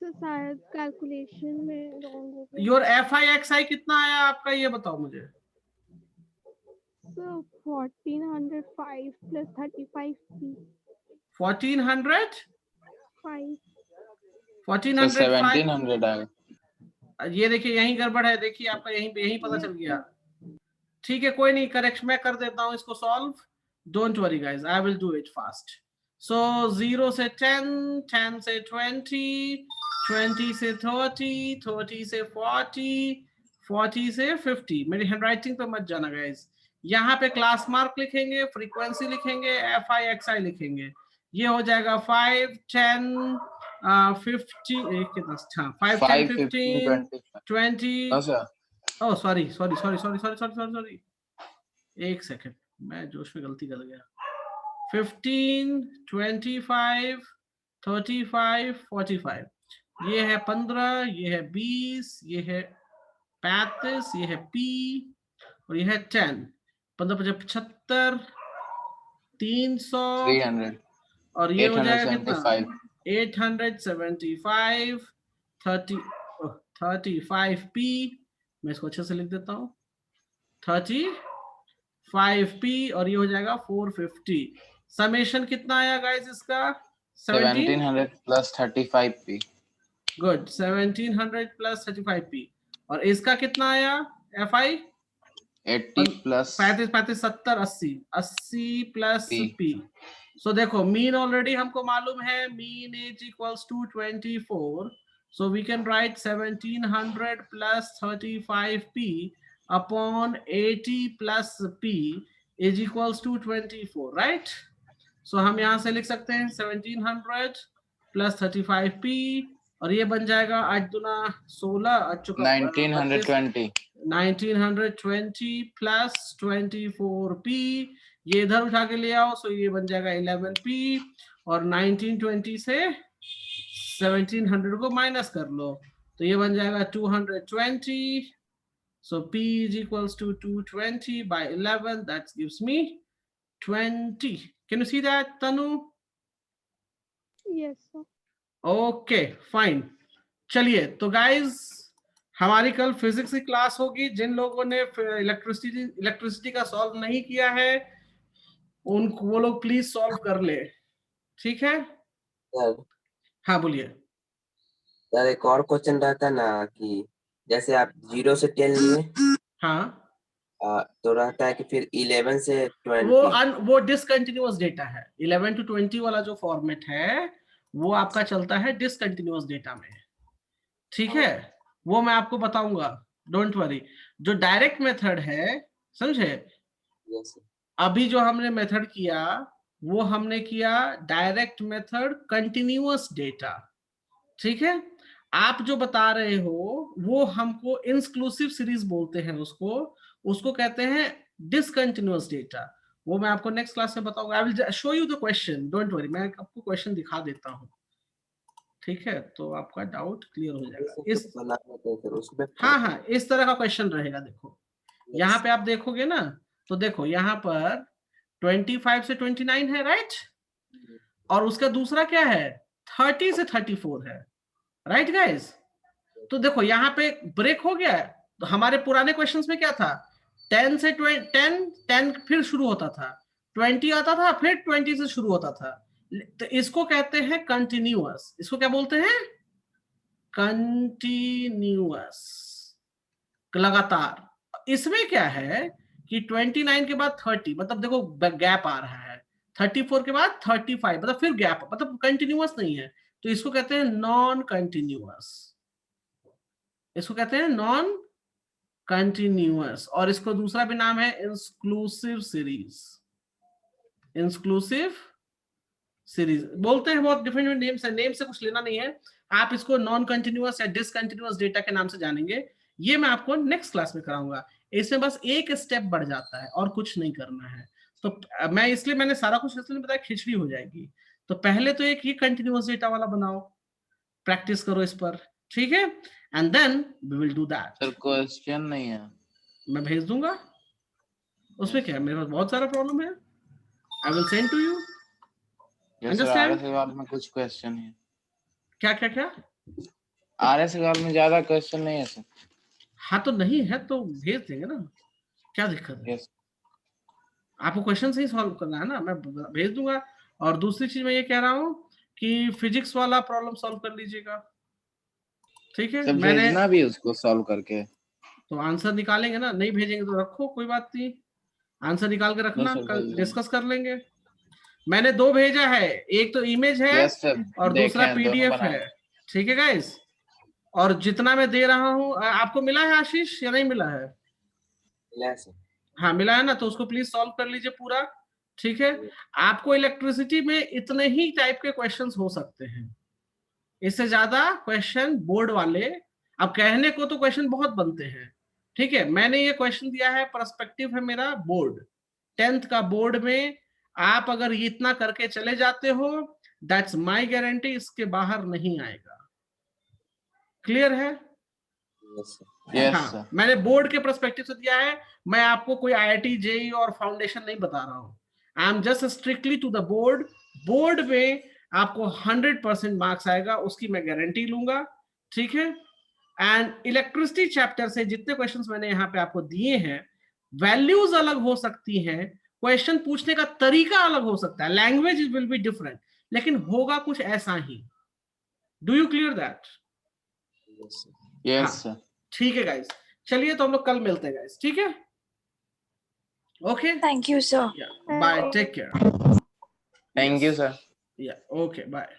तो शायद कैलकुलेशन में रॉन्ग हो गया. योर FI/XI कितना आया आपका, ये बताओ मुझे. So 1405 plus 35p. 1400? 5. So 1405. 1700 आ गया. ये देखिए यही गड़बड़ है, देखिए आपका यही पता चल गया. ठीक है, कोई नहीं, करेक्शन मैं कर देता हूँ इसको solve. Don't worry guys, I will do it fast. So 0 से 10, 10 से 20, 20 से 30, 30 से 40, 40 से 50. मेरी हैंडराइटिंग पे मत जाना गाइस, यहाँ पे क्लास मार्क लिखेंगे, फ्रीक्वेंसी लिखेंगे, एफ आई एक्स आई लिखेंगे। ये हो जाएगा 5, 10, 50, कितना, हाँ 5, 10, 5, 15, 15, 25 20। अच्छा oh sorry sorry sorry sorry sorry sorry sorry sorry, एक सेकंड, मैं जोश में गलती कर गया। 15, 25, 35, 45, ये है 15, ये है 20, ये है 35, ये है P और ये है 10। 15, 75, 300 300 और ये हो जाएगा कितना, 875 875, 35P। मैं इसको अच्छे से लिख देता हूँ, 35P और ये हो जाएगा 450। समेशन कितना आया गाइस इसका, 1700 plus 35p good, 1700 plus 35P। और इसका कितना आया FI, 80 plus 35, 35, 70, 80, 80 plus P। P। So देखो मीन ऑलरेडी हमको मालूम है, mean age equals to 24, so we can write 1700 plus 35P upon 80 plus P is equals to 24, right? So हम यहाँ से लिख सकते हैं 1700 plus 35P और ये बन जाएगा 8 दूना 16, 8 चुका 1920 1920 plus 24P, ये इधर उठा के ले आओ, सो ये बन जाएगा 11P और 1920 से 1700 को माइनस कर लो तो ये बन जाएगा 220, so P is equals to 220 by 11, that gives me 20. Can you see that, Tanu? Yes, sir. Okay, fine. चलिए तो गाइज हमारी कल फिजिक्स की क्लास होगी। जिन लोगों ने इलेक्ट्रिसिटी का सॉल्व नहीं किया है उनको, वो लोग प्लीज सॉल्व कर ले, ठीक है? सर हाँ बोलिए। सर एक और क्वेश्चन रहता ना कि जैसे आप 0 से 10 लिए हाँ तो रहता है कि फिर 11 से 20। वो डिसकंटिन्यूअस डेटा है। 11 to 20 वाला जो फॉर्मेट है वो आपका चलता है डिसकंटिन्यूअस डेटा में, ठीक है? वो मैं आपको बताऊंगा, डोंट वरी। जो डायरेक्ट मेथड है, समझे? Yes sir. अभी जो हमने मेथड किया वो हमने किया डायरेक्ट मेथड कंटिन्यूअस डेटा, ठीक है? आप जो बता रहे हो वो हमको इंक्लूसिव सीरीज बोलते हैं, उसको कहते हैं डिसकंटिन्यूअस डेटा। वो मैं आपको नेक्स्ट क्लास में बताऊंगा। I will show you the question, don't worry, मैं आपको क्वेश्चन दिखा देता हूँ, ठीक है? तो आपका डाउट क्लियर हो जाएगा। इस बना लेते हैं फिर उसमें। हाँ इस तरह का क्वेश्चन रहेगा। देखो यहाँ पे आप देखोगे ना, तो देखो यहाँ पर 25 से 29 है, राइट? और उसका दूसरा क्या है, 30 से 34 है, राइट गाइस? तो देखो यहाँ पे ब्रेक हो गया है। तो हमारे पुराने क्वेश्चंस में क्या था, 10 से 10 फिर शुरू होता था, 20 आता था, फिर 20 से शुरू होता था। तो इसको कहते हैं कंटिन्यूअस। इसको क्या बोलते हैं, कंटिन्यूअस, लगातार। इसमें क्या है कि 29 के बाद 30, मतलब देखो गैप आ रहा है, 34 के बाद 35, मतलब फिर गैप, मतलब कंटिन्यूअस नहीं है। तो इसको कहते हैं नॉन कंटिन्यूअस, इसको कहते हैं नॉन कंटिन्यूअस। और इसको दूसरा भी नाम है इंक्लूसिव सीरीज, इंक्लूसिव सीरीज बोलते हैं। बहुत डिफरेंट नेम्स है, नेम से कुछ लेना नहीं है। आप इसको नॉन कंटिन्यूअस या डिसकंटिन्यूअस डेटा के नाम से जानेंगे। ये मैं आपको नेक्स्ट क्लास में कराऊंगा। इसमें बस एक स्टेप बढ़ जाता है और कुछ नहीं करना है। तो मैं इसलिए मैंने सारा कुछ इसलिए बताया, खिचड़ी हो जाएगी। तो पहले तो एक ही कंटिन्यूअस डेटा वाला बनाओ, प्रैक्टिस करो इस पर, ठीक है? And then we will do that. Sir question नहीं है, मैं भेज दूंगा, उसमें क्या है, मेरे पास बहुत सारा प्रॉब्लम है। I will send to you, understand? सवाल में कुछ क्वेश्चन है, क्या क्या क्या? आरएस सवाल में ज्यादा क्वेश्चन नहीं है सर। हाँ तो नहीं है तो भेज देंगे ना, क्या दिक्कत है? यस आपको क्वेश्चन से ही सॉल्व करना है ना, मैं भेज दूंगा। और दूसरी चीज मैं ये कह रहा हूँ कि फिजिक्स वाला प्रॉब्लम सॉल्व कर लीजिएगा, ठीक है? सर मैंने भेजना भी उसको सॉल्व करके, तो आंसर निकालेंगे ना, नहीं भेजेंगे तो रखो, कोई बात नहीं, आंसर निकाल के रखना, सर, कल भेज डिस्कस कर लेंगे। मैंने 2 भेजा है, एक तो इमेज है यस सर, और दूसरा देखें, दोनों PDF बनाए। है, ठीक है गाइस? और जितना मैं दे रहा हूँ आपको मिला है आशीष या नहीं मिला है? मिला है सर। हाँ मिला है ना, तो उसको प्लीज सॉल्व कर लीजिए पूरा। ठीक है, आपको इलेक्ट्रिसिटी में इतने ही टाइप के क्वेश्चंस हो सकते हैं, इससे ज्यादा क्वेश्चन बोर्ड वाले, अब कहने को तो क्वेश्चन बहुत बनते हैं। ठीक है, मैंने ये क्वेश्चन दिया है, पर्सपेक्टिव है मेरा बोर्ड 10th का बोर्ड में, आप अगर ये इतना करके चले जाते हो, दैट्स माय गारंटी, इसके बाहर नहीं आएगा। क्लियर है? Yes, हाँ, sir. मैंने बोर्ड के पर्सपेक्टिव से दिया है, मैं आपको कोई IIT JEE और फाउंडेशन नहीं बता रहा हूँ, I am just strictly to the board. Board में आपको 100% मार्क्स आएगा, उसकी मैं गारंटी लूंगा। ठीक है, एंड इलेक्ट्रिसिटी चैप्टर से जितने क्वेश्चंस मैंने यहाँ पे आपको दिए हैं, वैल्यूज अलग हो सकती हैं, क्वेश्चन पूछने का तरीका अलग हो सकता है, लैंग्वेज विल बी डिफरेंट, लेकिन होगा कुछ ऐसा ही। Do you clear that? Yes, sir. ठीक है गाइस, चलिए तो हम लोग कल मिलते हैं गाइस। ठीक है, okay, Thank you, sir. Bye, take care. Thank you, sir. या ओके, बाय।